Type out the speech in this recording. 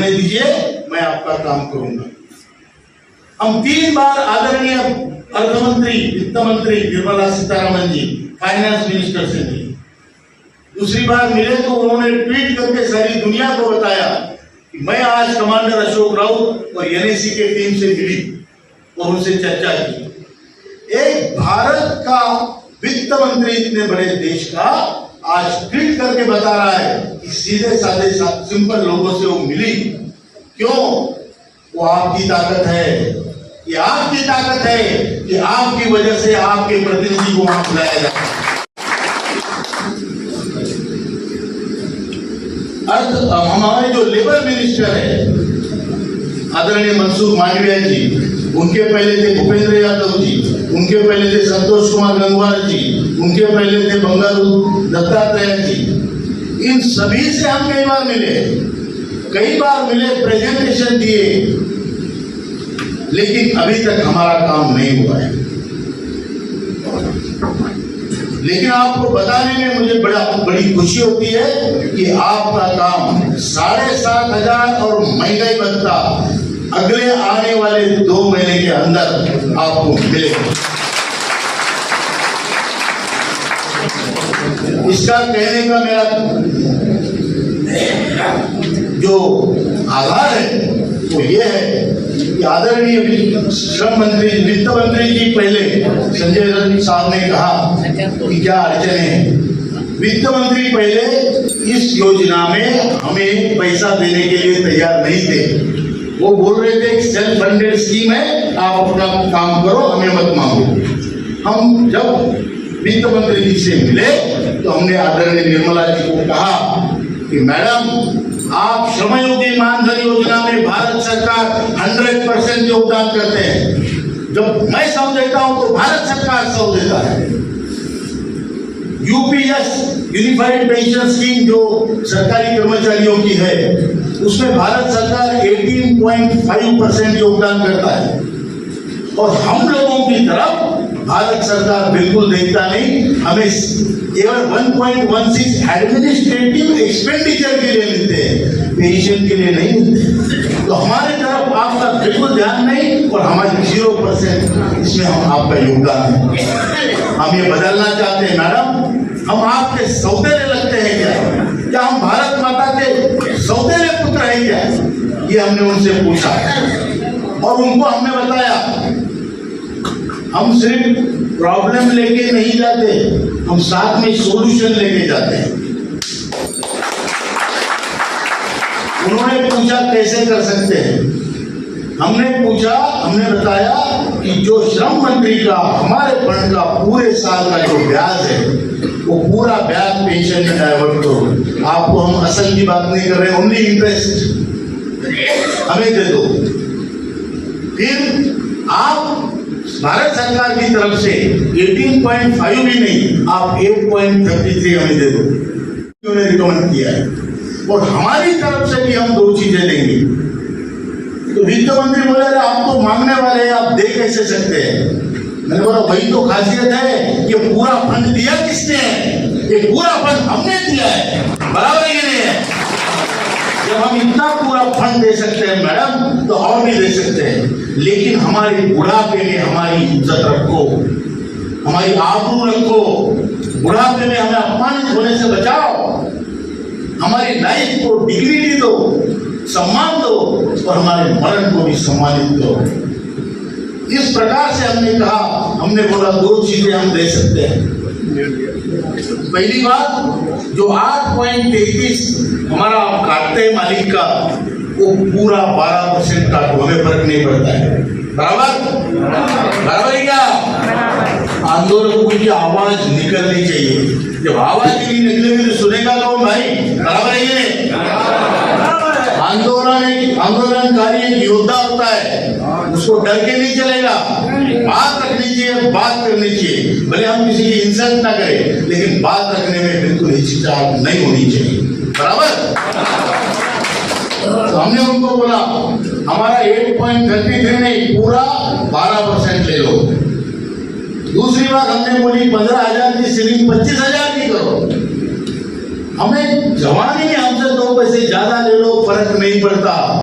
होने दीजिए, मैं आपका काम करूंगा। हम 3 बार आदरणीय अर्थमंत्री, वित्त मंत्री निर्मला सीतारमण जी, फाइनेंस मिनिस्टर से मिले। दूसरी बार मिले तो उन्होंने ट्वीट करके सारी दुनिया को बताया कि मैं आज कमांडर अशोक राउत और एनएसी के टीम से मिली और उनसे चर्चा की। एक भारत का वित्त मंत्री इतने बड़े देश का आज ट्वीट करके बता रहा है कि सीधे साधे सिंपल लोगों से वो मिली। क्यों? वो आपकी ताकत है, ये आपकी ताकत है कि आपकी वजह से आपके प्रतिनिधि को वहां बुलाया जाता है। हमारे जो लेबर मिनिस्टर है आदरणीय मनसुख मांडविया जी, उनके पहले थे भूपेंद्र यादव जी, उनके पहले थे संतोष कुमार गंगवार जी, उनके पहले थे बंगारू दत्तात्रेय जी। इन सभी से हम कई बार मिले, प्रेजेंटेशन दिए, लेकिन अभी तक हमारा काम नहीं हुआ है। लेकिन आपको बताने में मुझे बड़ी खुशी होती है कि आपका काम 7,500 और महंगाई भत्ता अगले आने वाले 2 महीने के अंदर आपको मिलेगा। इसका कहने का मेरा जो आधार है वो ये है कि आदरणीय श्रम मंत्री, वित्त मंत्री जी पहले संजय रत्न साहब ने कहा कि क्या अड़चने हैं। वित्त मंत्री पहले इस योजना में हमें पैसा देने के लिए तैयार नहीं थे। वो बोल रहे थे सेल्फ फंडेड स्कीम है, आप अपना काम करो, हमें मत मांगो। हम जब वित्त मंत्री जी से मिले तो हमने आदरणीय निर्मला जी को कहा कि मैडम, आप श्रमयोगी मानधन योजना में भारत सरकार 100% योगदान करते हैं। जब मैं सौ देता हूं तो भारत सरकार 100 देता है। यूपीएस यूनिफाइड पेंशन स्कीम जो सरकारी कर्मचारियों की है, उसमें भारत सरकार 18.5% योगदान करता है और हम लोगों की तरफ भारत सरकार बिल्कुल देखता नहीं। हमें केवल 1.16 एडमिनिस्ट्रेटिव एक्सपेंडिचर के लिए मिलते हैं, पेंशन के लिए नहीं मिलते। तो हमारे तरफ आपका बिल्कुल ध्यान नहीं और हमारी 0% इसमें हम आपका योगदान है। हम ये बदलना चाहते हैं मैडम। हम आपके सौतेले लगते हैं क्या हम भारत माता के सौतेले पुत्र हैं क्या? ये हमने उनसे पूछा और उनको हमने बताया हम सिर्फ प्रॉब्लम लेके नहीं जाते, हम साथ में सॉल्यूशन लेके जाते हैं। उन्होंने पूछा कैसे कर सकते हैं, हमने बताया कि जो श्रम मंत्री का हमारे फंड का पूरे साल का जो ब्याज है वो पूरा ब्याज पेंशन में डाइवर्ट करो। आपको हम असल की बात नहीं कर रहे, ओनली इंटरेस्ट हमें दे दो। फिर आप भारत सरकार की तरफ से 18.5 भी नहीं, आप 8.33 हमें दे दो, उन्होंने रिकमेंड किया है। और हमारी तरफ से भी हम 2 चीजें देंगे। तो वित्त मंत्री बोले अरे आप तो मांगने वाले हैं, आप दे कैसे सकते हैं? मैंने बोला वही तो खासियत है, ये पूरा फंड दिया किसने है? ये पूरा फंड हमने दिया है, बराबर ये नहीं है। जब हम इतना पूरा फंड दे सकते हैं मैडम तो और भी दे सकते हैं, लेकिन हमारे बुढ़ापे में हमारी इज्जत रखो, हमारी आबरू रखो, बुढ़ापे में हमें अपमानित होने से बचाओ, हमारी लाइफ को डिग्निटी दो, सम्मान दो और हमारे मरण को भी सम्मानित दो। इस प्रकार से हमने कहा, हमने बोला 2 चीजें हम दे सकते हैं। पहली बात, जो 8.33 हमारा काटते हैं मालिक का, वो पूरा 12% काटो, हमें फर्क नहीं पड़ता है। बराबर ही क्या? आंदोलकों की आवाज निकलनी चाहिए। जब आवाज नहीं निकलेगी तो सुनेगा कौन भाई? बराबर है ये? आंदोलनकारी एक योद्धा होता है, उसको डर के नहीं चलेगा, बात रखनी चाहिए, बात करनी चाहिए। भले हम किसी की इंसल्ट ना करें, लेकिन बात रखने में बिल्कुल हिचकिचाहट नहीं होनी चाहिए। बराबर? तो हमने उनको बोला हमारा 8.33 नहीं, पूरा 12% ले लो। दूसरी बात हमने बोली 15,000 की सीलिंग 25,000 की करो। हमें जवानी में हमसे 2 पैसे ज्यादा ले लो, फर्क नहीं पड़ता।